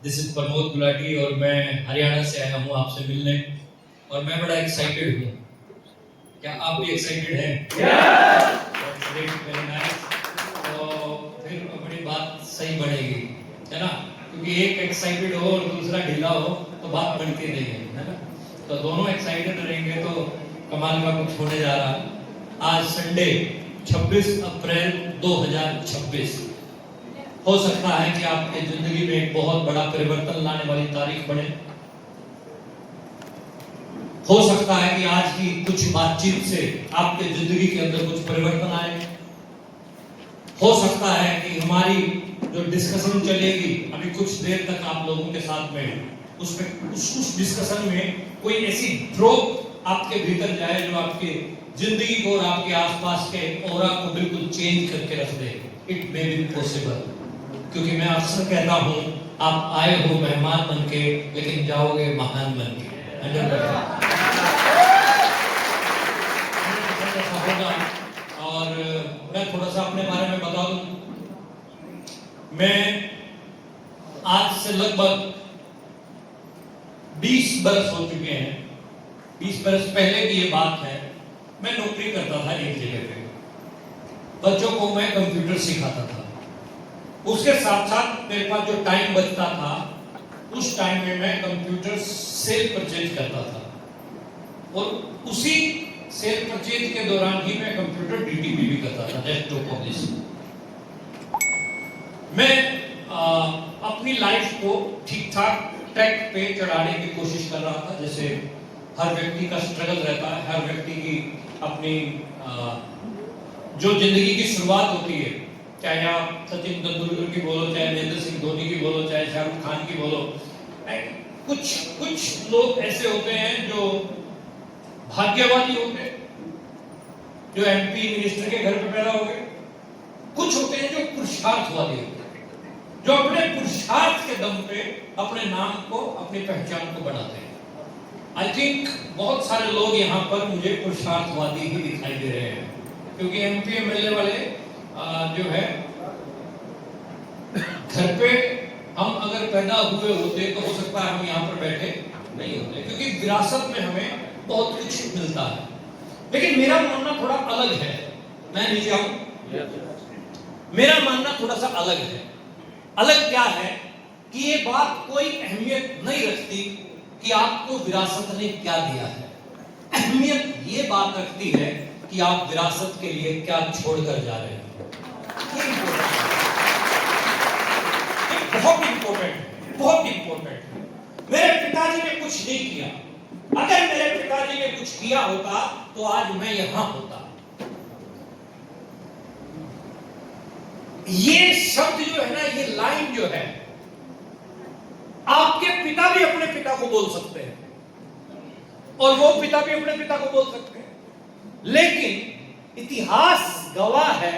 This is Pramod Gulati और मैं हरियाणा से आया हूँ आपसे मिलने और मैं बड़ा एक्साइटेड हूँ। क्या आप भी एक्साइटेड हैं? Very nice. तो फिर अपनी बात सही बनेगी, है ना? क्योंकि एक एक्साइटेड हो और दूसरा ढीला हो तो बात बनती नहीं है ना? तो दोनों एक्साइटेड रहेंगे तो कमाल का कुछ होने जा रहा है। आज संडे 26 अप्रैल 2026 हो सकता है कि आपके जिंदगी में एक बहुत बड़ा परिवर्तन लाने वाली तारीख बने। हो सकता है कि आज की कुछ बातचीत से आपके जिंदगी के अंदर कुछ परिवर्तन आए। हो सकता है कि हमारी जो डिस्कशन चलेगी अभी कुछ देर तक आप लोगों के साथ में उस डिस्कशन में कोई ऐसी ग्रोथ आपके भीतर जाए जो आपके जिंदगी को और आपके आसपास के ऑरा को बिल्कुल चेंज करके रख दे। इट मे बी पॉसिबल, क्योंकि मैं अक्सर कहता हूं आप आए हो मेहमान बन के लेकिन जाओगे महान बन के। और मैं थोड़ा सा अपने बारे में बता दूं। मैं आज से लगभग 20 बरस हो चुके हैं। 20 बरस पहले की ये बात है। मैं नौकरी करता था एक जगह पे, बच्चों को मैं कंप्यूटर सिखाता था। उसके साथ साथ मेरे पास जो टाइम बचता था उस टाइम में मैं कंप्यूटर सेल परचेज करता था और उसी सेल परचेज के दौरान ही मैं कंप्यूटर डीटीपी भी करता था, डेस्कटॉप पब्लिशिंग। मैं अपनी लाइफ को ठीक ठाक ट्रैक पे चढ़ाने की कोशिश कर रहा था। जैसे हर व्यक्ति का स्ट्रगल रहता है, हर व्यक्ति की अपनी जो जिंदगी की शुरुआत होती है, चाहे आप सचिन तेंदुलकर की बोलो, चाहे महेंद्र सिंह धोनी की बोलो, चाहे शाहरुख खान की बोलो, कुछ लोग ऐसे होते हैं जो भाग्यवादी होते हैं, जो एमपी मिनिस्टर के घर पे पैदा हो गए। कुछ होते हैं जो पुरुषार्थवादी होते हैं, जो अपने पुरुषार्थ के दम पे अपने नाम को, अपनी पहचान को बनाते हैं। आई थिंक बहुत सारे लोग यहाँ पर मुझे पुरुषार्थवादी ही दिखाई दे रहे हैं, क्योंकि एमपी एमएलए वाले जो है घर पे हम अगर पैदा हुए होते तो हो सकता है हम यहाँ पर बैठे नहीं होते, क्योंकि विरासत में हमें बहुत कुछ मिलता है। लेकिन मेरा मानना थोड़ा अलग है। मैं नीचे आऊं, मेरा मानना थोड़ा सा अलग है। अलग क्या है कि ये बात कोई अहमियत नहीं रखती कि आपको विरासत ने क्या दिया है। अहमियत ये बात रखती है कि आप विरासत के लिए क्या छोड़कर जा रहे हैं। बहुत इंपॉर्टेंट, बहुत इंपॉर्टेंट। मेरे पिताजी ने कुछ नहीं किया। अगर मेरे पिताजी ने कुछ किया होता तो आज मैं यहां होता। ये शब्द जो है ना, ये लाइन जो है, आपके पिता भी अपने पिता को बोल सकते हैं और वो पिता भी अपने पिता को बोल सकते हैं। लेकिन इतिहास गवाह है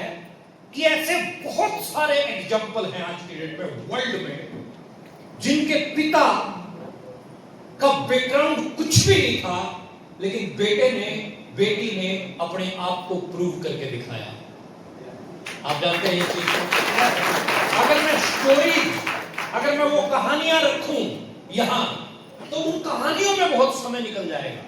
कि ऐसे बहुत सारे एग्जाम्पल हैं आज की डेट में वर्ल्ड में, जिनके पिता का बैकग्राउंड कुछ भी नहीं था, लेकिन बेटी ने अपने आप को प्रूव करके दिखाया। आप जानते हैं ये चीज। अगर मैं वो कहानियां रखूं यहां, तो उन कहानियों में बहुत समय निकल जाएगा,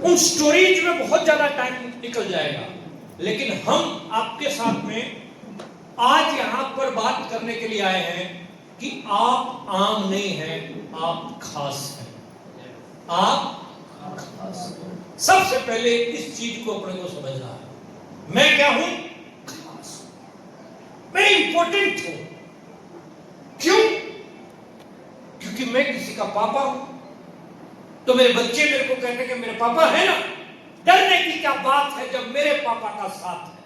उन स्टोरीज में बहुत ज्यादा टाइम निकल जाएगा। लेकिन हम आपके साथ में आज यहां पर बात करने के लिए आए हैं कि आप आम नहीं हैं, आप खास हैं। आप खास हैं। सबसे पहले इस चीज को अपने को समझना है। मैं क्या हूं? खास। मैं इंपॉर्टेंट हूं। क्यों? क्योंकि मैं किसी का पापा हूं। तो मेरे बच्चे मेरे को कहते हैं कि मेरे पापा है ना। डरने की क्या बात है जब मेरे पापा का साथ है।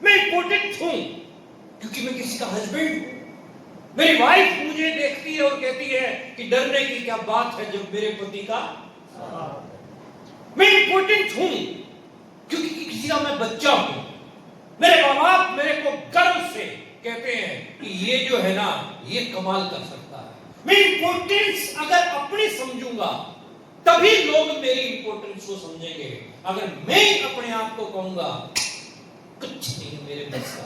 मैं इंपॉर्टेंट हूं क्योंकि मैं किसी का हस्बैंड हूं। मेरी वाइफ मुझे देखती है और कहती है कि डरने की क्या बात है जब मेरे पति का साथ है। मैं इंपॉर्टेंट हूं क्योंकि किसी का मैं बच्चा हूं। मेरे माँ बाप मेरे को गर्व से कहते हैं कि ये जो है ना, ये कमाल कर सकता है। मैं इंपॉर्टेंस अगर अपनी समझूंगा तभी लोग मेरी इंपॉर्टेंस को समझेंगे। अगर मैं अपने आप को कहूंगा कुछ नहीं मेरे बस का,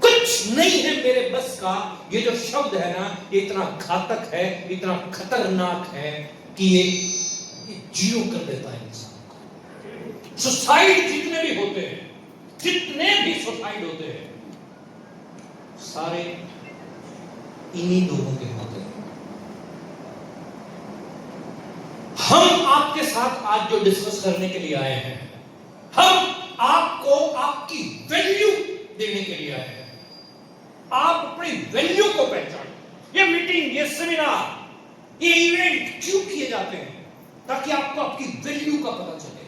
कुछ कुछ नहीं है मेरे बस का, ये जो शब्द है ना, ये इतना घातक है, इतना खतरनाक है कि ये जीरो कर देता है इंसान को। सुसाइड जितने भी होते हैं, जितने भी सुसाइड होते हैं, सारे इन्हीं लोगों के होते हैं। हम आपके साथ आज जो डिस्कस करने के लिए आए हैं, हम आपको आपकी वैल्यू देने के लिए आए हैं। आप अपनी वैल्यू को पहचानें। ये मीटिंग, ये सेमिनार, ये इवेंट क्यों किए जाते हैं? ताकि आपको आपकी वैल्यू का पता चले।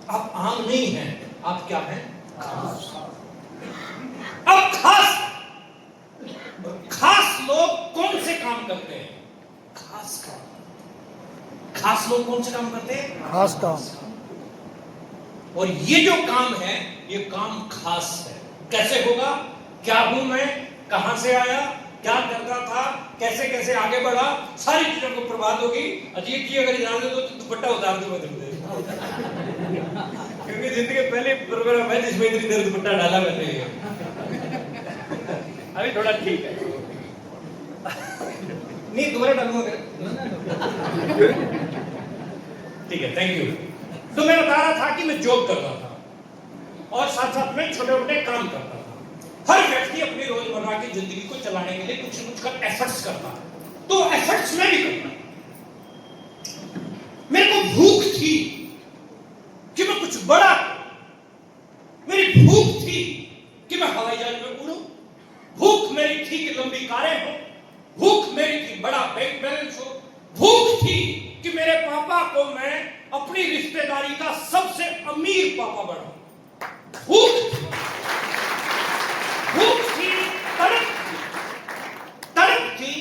आप आम नहीं हैं, आप क्या हैं? खास। अब खास लोग कौन से काम करते हैं? खास काम। खास लोग कौन से काम करते हैं? खास काम। और ये जो काम है, ये काम खास है। कैसे होगा? क्या हूं मैं, कहां से आया, क्या करता था, कैसे कैसे आगे बढ़ा, सारी चीजों को प्रभात होगी। अजीब जी अगर जान दो तो दुपट्टा उतार दो बदल दे, क्योंकि जिंदगी पहले प्रोग्राम है जिसमें इतनी देर दुपट्टा डाला मैंने। अभी थोड़ा ठीक है, नहीं दोबारा डालूंगा। ठीक है, थैंक यू। तो मैं बता रहा था कि मैं जॉब करता था और साथ साथ में छोटे मोटे काम करता था। हर व्यक्ति अपनी रोजमर्रा की जिंदगी को चलाने के लिए कुछ न कुछ कर एफर्ट्स करता है, तो एफर्ट्स मैं भी करता। मेरे को भूख थी कि मैं कुछ बड़ा, मेरी भूख थी कि मैं हवाई जहाज में उड़ूं, भूख मेरी थी कि लंबी कारें हो, भूख मेरी थी बड़ा बैंक बैलेंस हो, भूख थी कि मेरे पापा को मैं अपनी रिश्तेदारी का सबसे अमीर पापा बनाऊं। भूख थी, तड़प थी,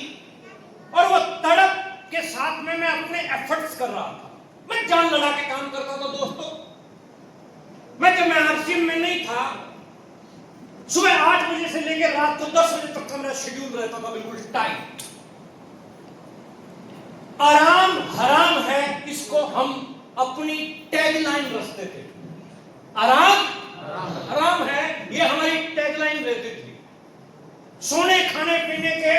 और वो तड़प के साथ में मैं अपने एफर्ट्स कर रहा था। मैं जान लगा के काम करता था दोस्तों। जब मैं आरसीएम में नहीं था, सुबह 8 बजे से लेकर रात को 10 बजे तक का मेरा शेड्यूल रहता था, बिल्कुल टाइट। आराम हराम है, इसको हम अपनी टैगलाइन रखते थे। आराम हराम है, ये हमारी टैगलाइन रहती थी। सोने खाने पीने के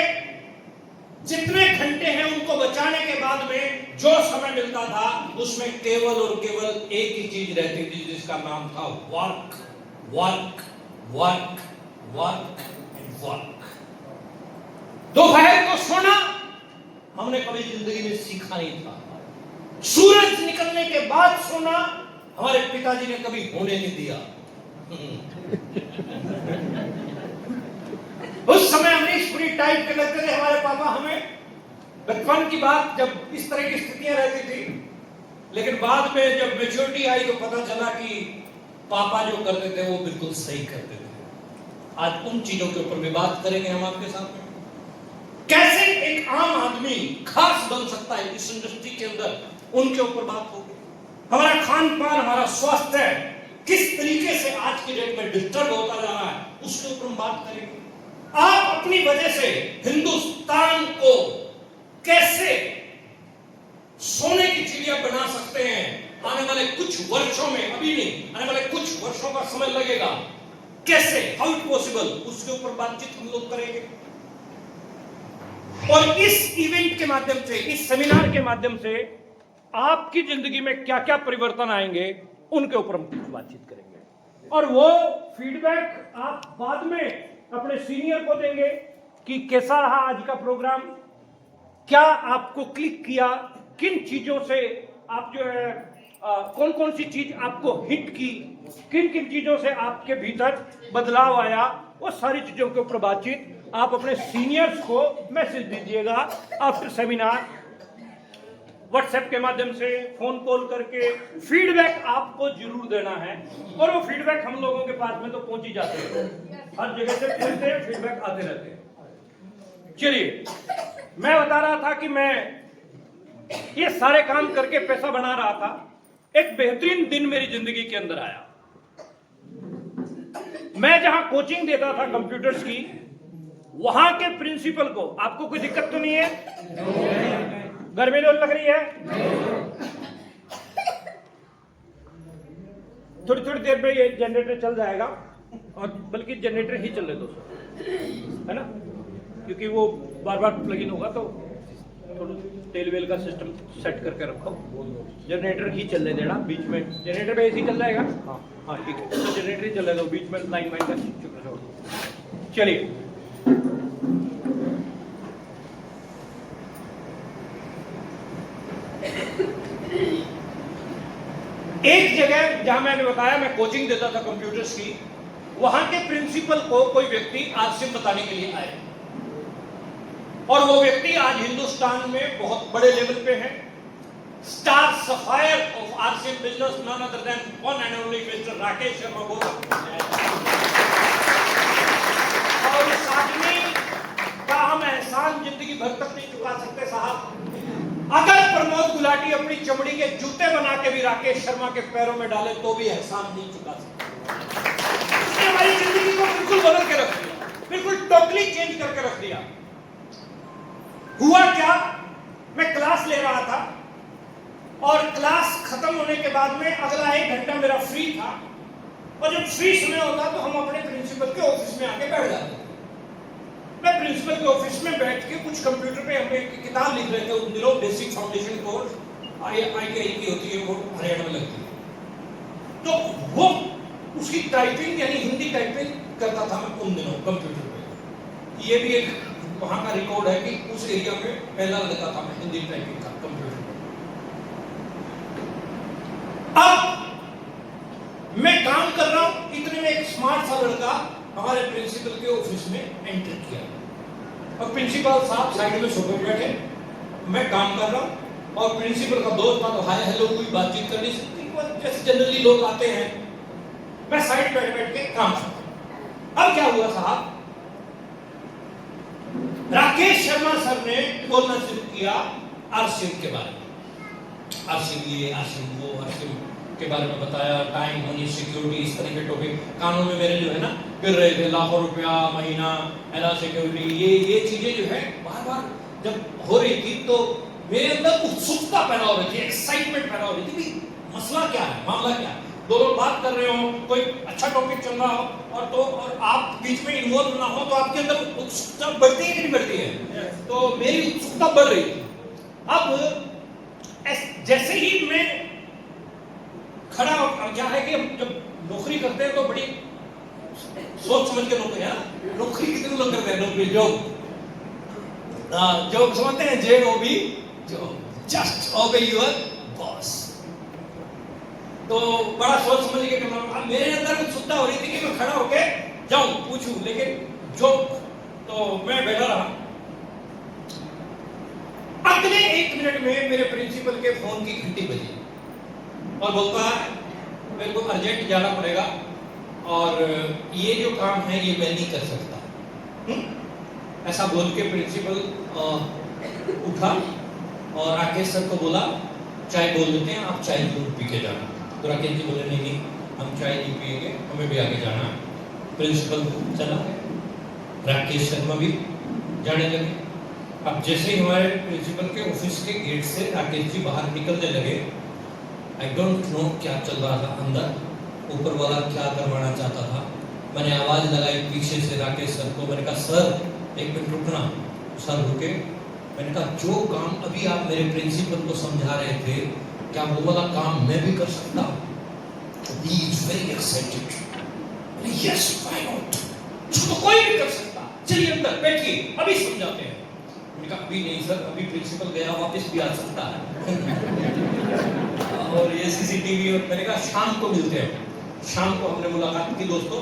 जितने घंटे हैं उनको बचाने के बाद में जो समय मिलता था, उसमें केवल और केवल एक ही चीज रहती थी, जिसका नाम था work work work work and work. दोपहर को सोना हमने कभी जिंदगी में सीखा नहीं था। सूरज निकलने के बाद सोना हमारे पिताजी ने कभी होने नहीं दिया। उस समय अमरीश पुरी टाइप के लगते थे हमारे पापा हमें। बचपन की बात जब इस तरह की स्थितियां रहती थी, लेकिन बाद में जब मैच्योरिटी आई तो पता चला कि पापा जो करते थे वो बिल्कुल सही करते थे। आज उन चीजों के ऊपर भी बात करेंगे हम आपके साथ में। कैसे एक आम आदमी खास बन सकता है इस इंडस्ट्री के अंदर, उनके ऊपर बात होगी। हमारा खान पान, हमारा स्वास्थ्य किस तरीके से आज की डेट में डिस्टर्ब होता जा रहा है, उसके ऊपर हम बात करेंगे। आप अपनी वजह से हिंदुस्तान को कैसे सोने की चिड़िया बना सकते हैं आने वाले कुछ वर्षों में, अभी नहीं, आने वाले कुछ वर्षों का समय लगेगा। कैसे, हाउ इट पॉसिबल, उसके ऊपर बातचीत हम लोग करेंगे। और इस इवेंट के माध्यम से, इस सेमिनार के माध्यम से आपकी जिंदगी में क्या क्या परिवर्तन आएंगे, उनके ऊपर हम कुछ बातचीत करेंगे। और वो फीडबैक आप बाद में अपने सीनियर को देंगे कि कैसा रहा आज का प्रोग्राम, क्या आपको क्लिक किया, किन चीजों से आप जो है कौन कौन सी चीज आपको हिट की, किन किन चीजों से आपके भीतर बदलाव आया, वो सारी चीजों के ऊपर बातचीत आप अपने सीनियर्स को मैसेज दीजिएगा आफ्टर सेमिनार, व्हाट्सएप के माध्यम से, फोन कॉल करके। फीडबैक आपको जरूर देना है, और वो फीडबैक हम लोगों के पास में तो पहुंच ही जाते हैं, हर जगह से पूछते हैं, फीडबैक आते रहते हैं। चलिए, मैं बता रहा था कि मैं ये सारे काम करके पैसा बना रहा था। एक बेहतरीन दिन मेरी जिंदगी के अंदर आया। मैं जहां कोचिंग देता था कंप्यूटर्स की, वहां के प्रिंसिपल को, आपको कोई दिक्कत तो नहीं है? गर्मी लग रही है? थोड़ी थोड़ी देर में ये जनरेटर चल जाएगा, और बल्कि जनरेटर ही चल रहे दो, है ना, क्योंकि वो बार बार प्लग इन होगा तो थोड़ा तेल वेल का सिस्टम सेट करके रखो। जनरेटर ही चलने देना, बीच में जनरेटर पे एसी चल जाएगा। हाँ हाँ ठीक है, तो जनरेटर ही चलने दो, बीच में लाइन वाइन का चक्कर छोड़। चलिए एक जगह जहां मैंने बताया मैं कोचिंग देता था कंप्यूटर्स की, वहां के प्रिंसिपल को कोई व्यक्ति आरसीएम बताने के लिए आए, और वो व्यक्ति आज हिंदुस्तान में बहुत बड़े लेवल पे है, star sapphire of RCM business, none other than one and only mister Rakesh Sharma बोल। और इस आदमी का हम एहसान जिंदगी भर तक नहीं चुका सकते साहब। अगर प्रमोद गुलाटी अपनी चमड़ी के जूते बना के भी राकेश शर्मा के पैरों में डाले तो भी एहसान नहीं चुका सकते। उसने हमारी जिंदगी को बिल्कुल बदल के रख दिया, बिल्कुल टोटली चेंज करके रख दिया। हुआ क्या, मैं क्लास ले रहा था और क्लास खत्म होने के बाद में अगला 1 घंटा मेरा फ्री था, और जब फ्री समय होता तो हम अपने प्रिंसिपल के ऑफिस में आके बैठ जाते। मैं प्रिंसिपल के ऑफिस में बैठ के कुछ कंप्यूटर पे हम एक किताब लिख रहे थे उन दिनों, बेसिक फाउंडेशन कोर्स IIT की होती है, वो हरियाणा में लगती है, तो वो उसकी टाइपिंग यानी हिंदी टाइपिंग करता था मैं उन दिनों कंप्यूटर पे। ये भी एक वहां का रिकॉर्ड है कि उस एरिया में पहला लड़का था मैं हिंदी टाइपिंग का कंप्यूटर पे। अब मैं काम कर रहा हूं, इतने में एक स्मार्ट सा लड़का हमारे प्रिंसिपल के ऑफिस में एंटर किया, और प्रिंसिपल साहब साइड में सोफे पे बैठे, मैं काम कर रहा हूं, और प्रिंसिपल का दोस्त था तो हाय हेलो कोई बातचीत कर नहीं सकती, जैसे जनरली लोग आते हैं। मैं साइड पे बैठ के काम करता। अब क्या हुआ साहब, राकेश शर्मा सर ने बोलना शुरू किया आरसीएम के बारे में, आरसीएम ये आरसीएम वो, आरसीएम के बारे में बताया, टाइम मनी सिक्योरिटी, इस तरह के टॉपिक कानों में मेरे जो है ना फिर रहे थे, लाखों रुपया महीना एना सिक्योरिटी, ये चीजें जो है बार बार जब हो रही थी तो मेरे अंदर उत्सुकता पैदा हो रही थी, एक्साइटमेंट पैदा हो रही थी कि मसला क्या है, मामला क्या है। दो लोग बात कर रहे हो, कोई अच्छा टॉपिक चल रहा हो और आप बीच में इन्वॉल्व ना हो तो आपके अंदर उत्सुकता बढ़ती है कि नहीं बढ़ती है, तो मेरी उत्सुकता बढ़ रही थी। अब जैसे ही मैं खड़ा, क्या है कि जब नौकरी करते हैं तो बड़ी सोच समझ के नौकरी है, नौकरी कितने लोग करते हैं, नौकरी जॉब समझते हैं, JOB, जस्ट ओबे योर बॉस। तो बड़ा सोच समझ के करना। मेरे अंदर उत्सुकता हो रही थी कि मैं खड़ा होके जाऊं पूछूं, लेकिन जॉब तो मैं बैठा रहा। अगले 1 मिनट में मेरे प्रिंसिपल के फोन की घंटी बजी और बोलता है मेरे को अर्जेंट जाना पड़ेगा और ये जो काम है ये मैं नहीं कर सकता। ऐसा बोल के प्रिंसिपल उठा और राकेश सर को बोला चाय बोल देते हैं, आप चाय जरूर पी के जाना। तो राकेश जी बोले नहीं हम चाय नहीं पिएंगे, हमें भी आगे जाना है। प्रिंसिपल चला गया, राकेश शर्मा भी जाने लगे। अब जैसे ही हमारे प्रिंसिपल के ऑफिस के गेट से राकेश जी बाहर निकलने लगे, आई डोंट नो क्या चल रहा था अंदर, ऊपर वाला क्या करवाना चाहता था। मैंने आवाज लगाई पीछे से राकेश सर को, मैंने कहा सर 1 मिनट रुकना। सर रुके। मैंने कहा जो काम अभी आप मेरे प्रिंसिपल को समझा रहे थे, क्या वो वाला काम मैं भी कर सकता? He is very excited. Yes, why not? तो कोई भी कर सकता, चलिए अंदर बैठिए, अभी समझाते हैं। मैंने कहा अभी नहीं सर, अभी प्रिंसिपल गया वापस भी आ सकता है और ये CCTV। और मैंने कहा शाम को मिलते हैं। शाम को हमने मुलाकात की दोस्तों,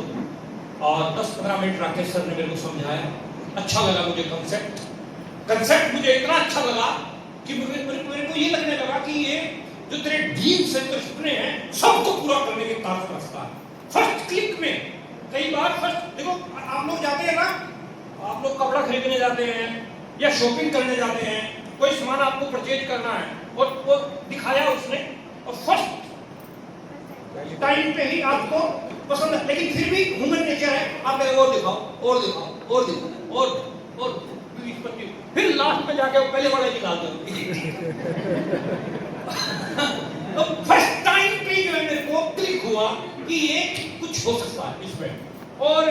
और 10-15 मिनट राकेश सर ने मेरे को समझाया। अच्छा लगा मुझे कंसेप्ट मुझे इतना अच्छा लगा कि मेरे को ये लगने लगा कि ये जो तेरे ड्रीम्स हैं, तेरे सपने हैं, सबको पूरा करने की ताकत रखता है। फर्स्ट क्लिक में कई बार फर्स्ट देखो, आप लोग जाते हैं ना, आप लोग कपड़ा खरीदने जाते हैं या शॉपिंग करने जाते हैं, कोई सामान आपको परचेज करना है और वो दिखाया उसने और फर्स्ट टाइम पे ही आपको पसंद है, लेकिन फिर भी ह्यूमन नेचर है, आप और दिखाओ और दिखाओ और दिखाओ और 20-25, फिर लास्ट में जाके पहले वाला ही निकाल दो। तो फर्स्ट टाइम पे जो है मेरे को क्लिक हुआ कि ये कुछ हो सकता है इसमें। और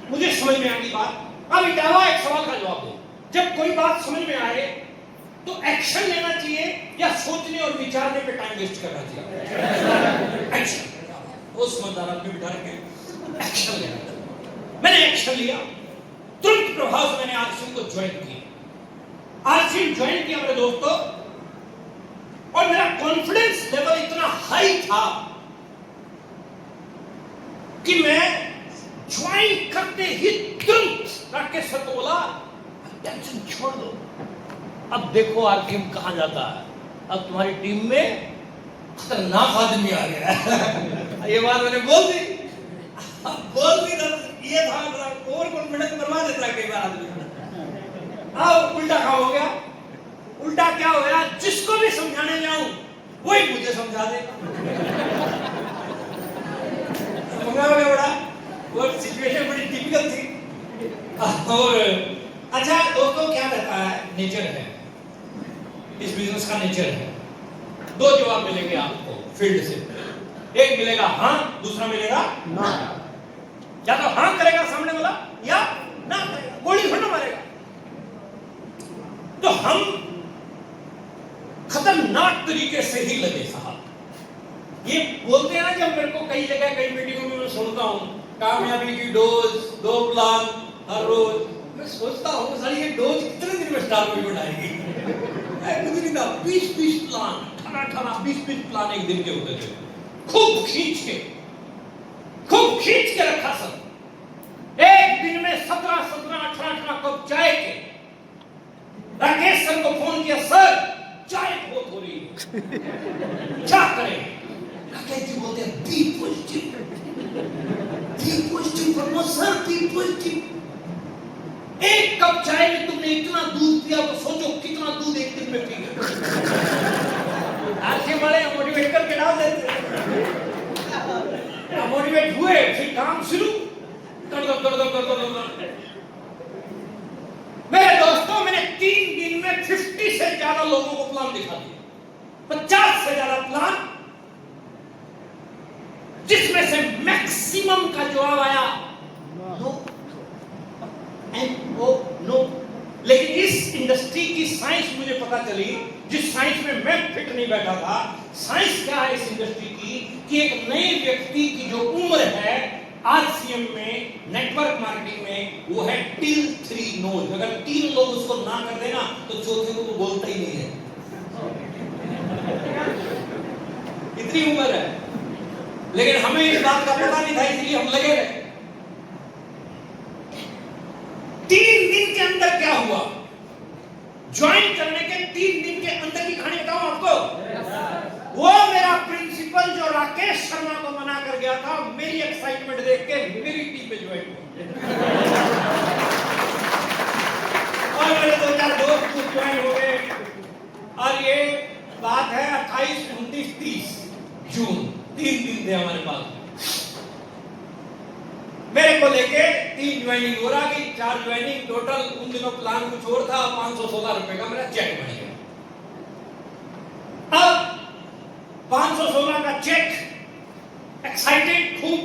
मुझे समझ में आती बात। अब इटावा एक सवाल का जवाब दो, जब कोई बात समझ में आए तो एक्शन लेना चाहिए या सोचने और विचारने पे टाइम वेस्ट करना चाहिए? एक्शन। वो समझदार आदमी बिठा रखे, एक्शन लेना। मैंने एक्शन लिया, तुरंत प्रभाव से मैंने आरसीएम को ज्वाइन किया। आरसीएम ज्वाइन किया मेरे दोस्तों, और मेरा कॉन्फिडेंस लेवल इतना हाई था कि मैं ज्वाइन करते ही तुरंत राकेश सर को बोला, टेंशन छोड़ दो, अब देखो आरसीएम कहां जाता है, अब तुम्हारी टीम में खतरनाक आदमी आ गया है। ये बात मैंने बोल दी, बोल दी ना, ये था ओवर कॉन्फिडेंस करवा देता है कई बार आदमी। अब उल्टा क्या हो गया? उल्टा क्या हो गया? जिसको भी समझाने जाऊं वही मुझे समझा दे। बड़ा वो सिचुएशन बड़ी टिपिकल थी। और अच्छा दोस्तों, क्या रहता है, नेचर है, इस बिजनेस का नेचर है। दो जवाब मिलेंगे आपको फील्ड से, एक मिलेगा हाँ, दूसरा मिलेगा ना। या तो हाँ करेगा सामने वाला या ना करेगा, गोली थोड़ा मारेगा। तो हम खतरनाक तरीके से ही लगे साहब। ये बोलते हैं ना, जब मेरे को कई जगह कई मीटिंगों में मैं सुनता हूं, कामयाबी की डोज, 2 प्लान हर रोज, मैं सोचता हूं सारी ये डोज कितने दिन में स्टार में आएगी? कुछ नहीं था, 20 प्लान, 18-20 प्लान एक दिन के होते थे, खूब खींच के रखा सब। एक दिन में 17-18 कप चाय के। राकेश सर को फोन किया, सर चाय बहुत हो रही है, क्या करें? राकेश जी बोलते हैं, be positive sir, be positive. एक कप चाय में तुमने इतना दूध पिया तो सोचो कितना दूध एक दिन में पी गए। आरसीएम वाले मोटिवेट करके डाल देते, मोटिवेट हुए, फिर काम शुरू कर दो। मेरे दोस्तों, मैंने 3 दिन में 50 से ज्यादा लोगों को प्लान दिखा दिया, 50 से ज्यादा प्लान, जिसमें से मैक्सिमम का जवाब आया नो, नो। लेकिन इस इंडस्ट्री की साइंस मुझे पता चली, जिस साइंस में मैं फिट नहीं बैठा था। साइंस क्या है इस इंडस्ट्री की, कि एक नए व्यक्ति की जो उम्र है आरसीएम में, नेटवर्क मार्केटिंग में, वो है टिल 3 नोज। अगर 3 लोग उसको ना कर देना तो चौथे को वो बोलता ही नहीं है। इतनी उम्र है, लेकिन हमें इस बात का पता नहीं था, इसलिए हम लगे रहे। 3 दिन के अंदर क्या हुआ? ज्वाइन करने के 3 दिन के अंदर की कहानी बताऊं आपको। वो मेरा प्रिंसिपल जो राकेश शर्मा को मना कर गया था, मेरी एक्साइटमेंट देख के मेरी टीम में ज्वाइन हुआ। और मेरे 2-4 दोस्त ज्वाइन हो गए। और ये बात है 28, 29, 30 जून, 3 दिन थे हमारे पास। मेरे को लेके 3 ज्वाइनिंग हो रहा कि 4 ज्वाइनिंग टोटल। उन दिनों प्लान कुछ और था, 516 रुपए का मेरा चेक बन गया। अब 516 का चेक, एक्साइटेड खूब,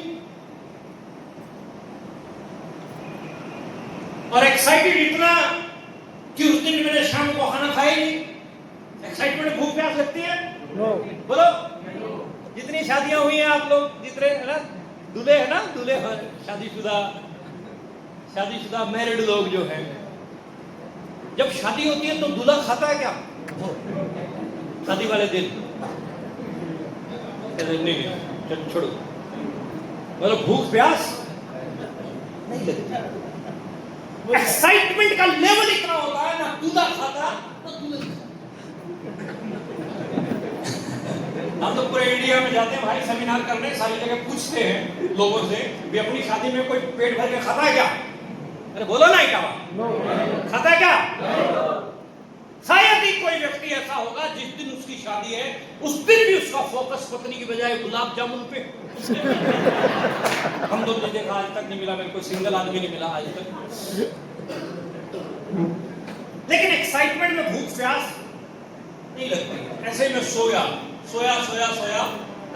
और एक्साइटेड इतना कि उस दिन मैंने शाम को खाना खाया ही नहीं। एक्साइटमेंट भूख प्यास लगती है? बोलो। जितनी शादियां हुई हैं आप लोग, जितने है ना दूल्हे, है ना दूल्हे, शादीशुदा मैरिड लोग जो हैं, जब शादी होती है तो दूल्हा खाता है क्या शादी वाले दिन? नहीं, चल छोड़ो, मतलब भूख प्यास नहीं लगती। एक्साइटमेंट का लेवल इतना होता है, ना दूल्हा खाता ना दूल्हे। हम तो पूरे इंडिया में जाते हैं भाई सेमिनार करने, सारी जगह पूछते हैं लोगों से भी अपनी शादी में कोई पेट भर के खाता है क्या? अरे बोलो ना, क्या खाता है क्या? शायद ही कोई व्यक्ति ऐसा होगा जिस दिन उसकी शादी है उस दिन भी उसका फोकस पत्नी की बजाय गुलाब जामुन पे। हम दोनों ने देखा, आज तक नहीं मिला मेरे को, सिंगल आदमी नहीं मिला आज तक। लेकिन एक्साइटमेंट में भूख प्यास नहीं लगती। ऐसे में सोया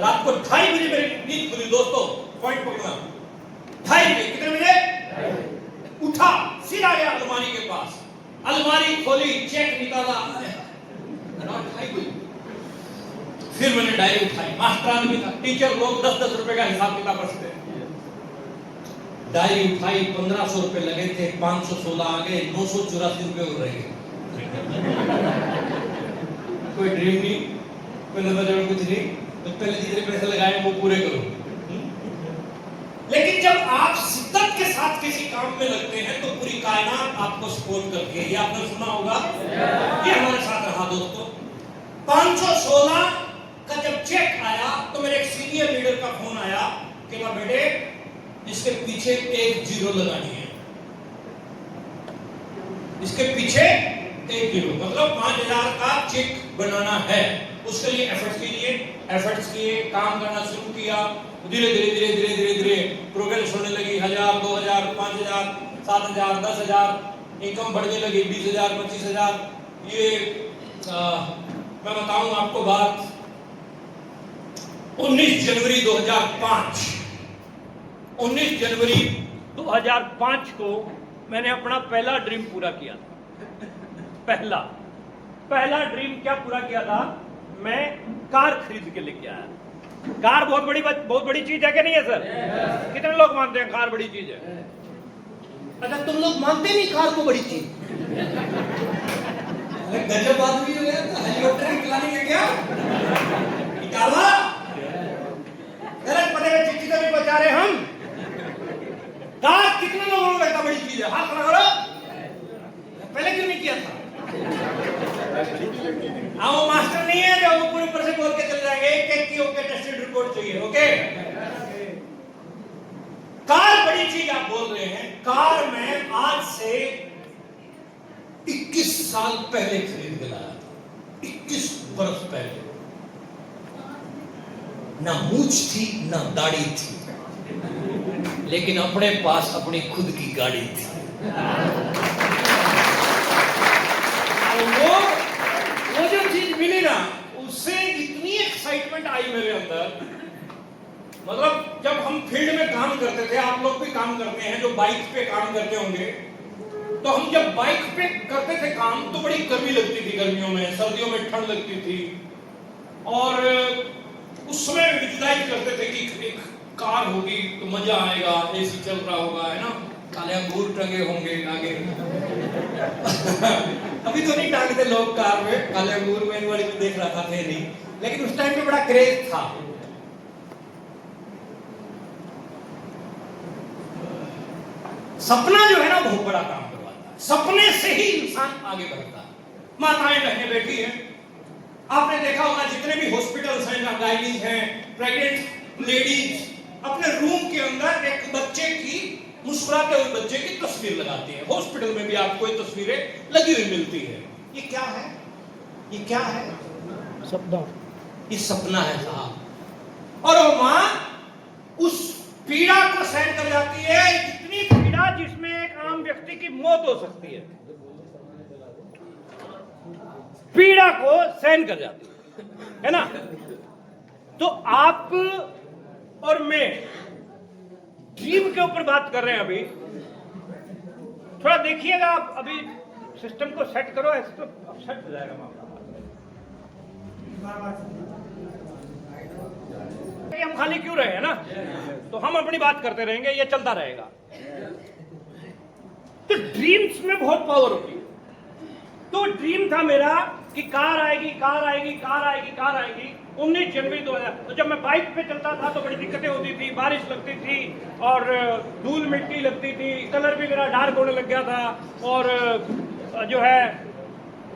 रात को 2:30 बजे मेरी नींद खुली। दोस्तों पॉइंट पकड़ना, 2:30 कितने बजे? उठा, सीधा गया अलमारी के पास, अलमारी खोली, चेक निकाला, फिर मैंने डायरी उठाई, मास्टर भी था, टीचर लोग 10-10 रुपए का हिसाब किताब रखते हैं। डायरी उठाई, 1500 रुपए लगे थे, 516 आ गए, 984 रुपए हो रहे गए। कोई ड्रीम नहीं, कोई नजर कुछ नहीं, तो पहले जितने पैसे लगाए वो पूरे करो। लेकिन जब आप शिद्दत के साथ किसी काम में लगते हैं तो पूरी कायनात आपको सपोर्ट करती है। ये आपने सुना होगा, ये हमारे साथ रहा दोस्तों। 516 का जब चेक आया तो मेरे एक सीनियर लीडर का फोन आया कि ना बेटे, इसके पीछे 1 0 लगानी है, इसके पीछे 1 0, मतलब 5000 का चेक बनाना है। उसके लिए एफर्ट्स किए, काम करना शुरू किया। धीरे धीरे प्रोग्रेस होने लगी। 1000, 2000, 5000, 7000, 10000, इनकम बढ़ने लगी, 20000, 25000। ये मैं बताऊं आपको बात, 19 जनवरी 2005 को मैंने अपना पहला ड्रीम पूरा किया था। पहला ड्रीम क्या पूरा किया था? मैं कार खरीद के लेके आया। कार बहुत बड़ी चीज है कि नहीं है सर? कितने लोग मानते हैं कार बड़ी चीज है? अच्छा, तुम लोग मानते नहीं कार को बड़ी चीज? गजब आदमी हो गया, हेलीकॉप्टर निकलाने का क्या निकाला? गलत पते में चिट्ठी तो नहीं पहुंचा रहे हम। कार कितने लोगों को लगता बड़ी चीज है? हाथ खड़ा करो। पहले क्यों नहीं किया था? वो मास्टर नहीं है जो ऊपर से बोल के चल जाएंगे कि ओके टेस्टेड रिपोर्ट चाहिए। ओके, कार बड़ी चीज आप बोल रहे हैं। कार मैं आज से 21 साल पहले खरीद के लाया था। 21 बरस पहले। ना मूंछ थी ना दाढ़ी थी, लेकिन अपने पास अपनी खुद की गाड़ी थी। वो जो चीज मिली ना, उससे इतनी एक्साइटमेंट आई मेरे अंदर। मतलब जब हम फील्ड में काम करते थे, आप लोग भी काम करते हैं जो बाइक पे काम करते होंगे, तो हम जब बाइक पे करते थे काम तो बड़ी गर्मी लगती थी, गर्मियों में, सर्दियों में ठंड लगती थी। और उस समय विजुलाइज करते थे कि एक कार होगी तो मजा आएगा, एसी चल रहा होगा, है ना, काले अंगूर टंगे होंगे आगे। अभी तो नहीं टांगते लोग कार में काले अंगूर, में वाली भी देख रहा था, थे नहीं, लेकिन उस टाइम पे बड़ा क्रेज था। सपना जो है ना बहुत बड़ा काम करवाता है। सपने से ही इंसान आगे बढ़ता है। माताएं बहनें बैठी हैं, आपने देखा होगा जितने भी हॉस्पिटल्स हैं, गाइनीज हैं, प्रेग्नेंट लेडीज अपने रूम के अंदर एक बच्चे की, मुस्कुराते हुए बच्चे की तस्वीर लगाती है। हॉस्पिटल में भी आपको ये तस्वीरें लगी हुई मिलती है। ये क्या है? ये क्या है? सपना। ये सपना है साहब। और वो मां उस पीड़ा को सहन कर जाती है, इतनी पीड़ा जिसमें एक आम व्यक्ति की मौत हो सकती है, पीड़ा को सहन कर जाती है ना। तो आप और मैं ड्रीम के ऊपर बात कर रहे हैं। अभी थोड़ा देखिएगा आप, अभी सिस्टम को सेट करो, ऐसे तो सेट हो जाएगा मामला। हम खाली क्यों रहे हैं ना, तो हम अपनी बात करते रहेंगे, ये चलता रहेगा। तो ड्रीम्स में बहुत पावर होती है। तो ड्रीम था मेरा कि कार आएगी, कार आएगी, कार आएगी, कार आएगी। 19 जनवरी 2000। तो जब मैं बाइक पे चलता था तो बड़ी दिक्कतें होती थी, बारिश लगती थी और धूल मिट्टी लगती थी, कलर भी मेरा डार्क होने लग गया था, और जो है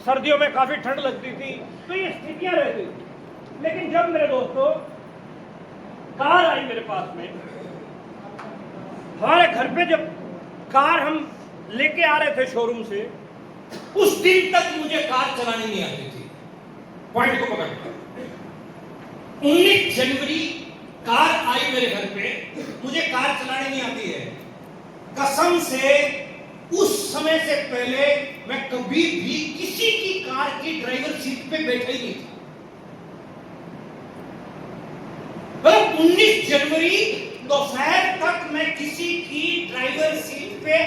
सर्दियों में काफी ठंड लगती थी। तो ये स्थितियां रहती थी। लेकिन जब मेरे दोस्तों कार आई मेरे पास में, हमारे घर पे जब कार हम लेके आ रहे थे शोरूम से, उस दिन तक मुझे कार चलानी नहीं आती थी। पॉइंट को पकड़ना। 19 जनवरी कार आई मेरे घर पे, मुझे कार चलानी नहीं आती है। कसम से उस समय से पहले मैं कभी भी किसी की कार की ड्राइवर सीट पे बैठा ही नहीं था। 19 जनवरी दोपहर तक मैं किसी की ड्राइवर सीट पे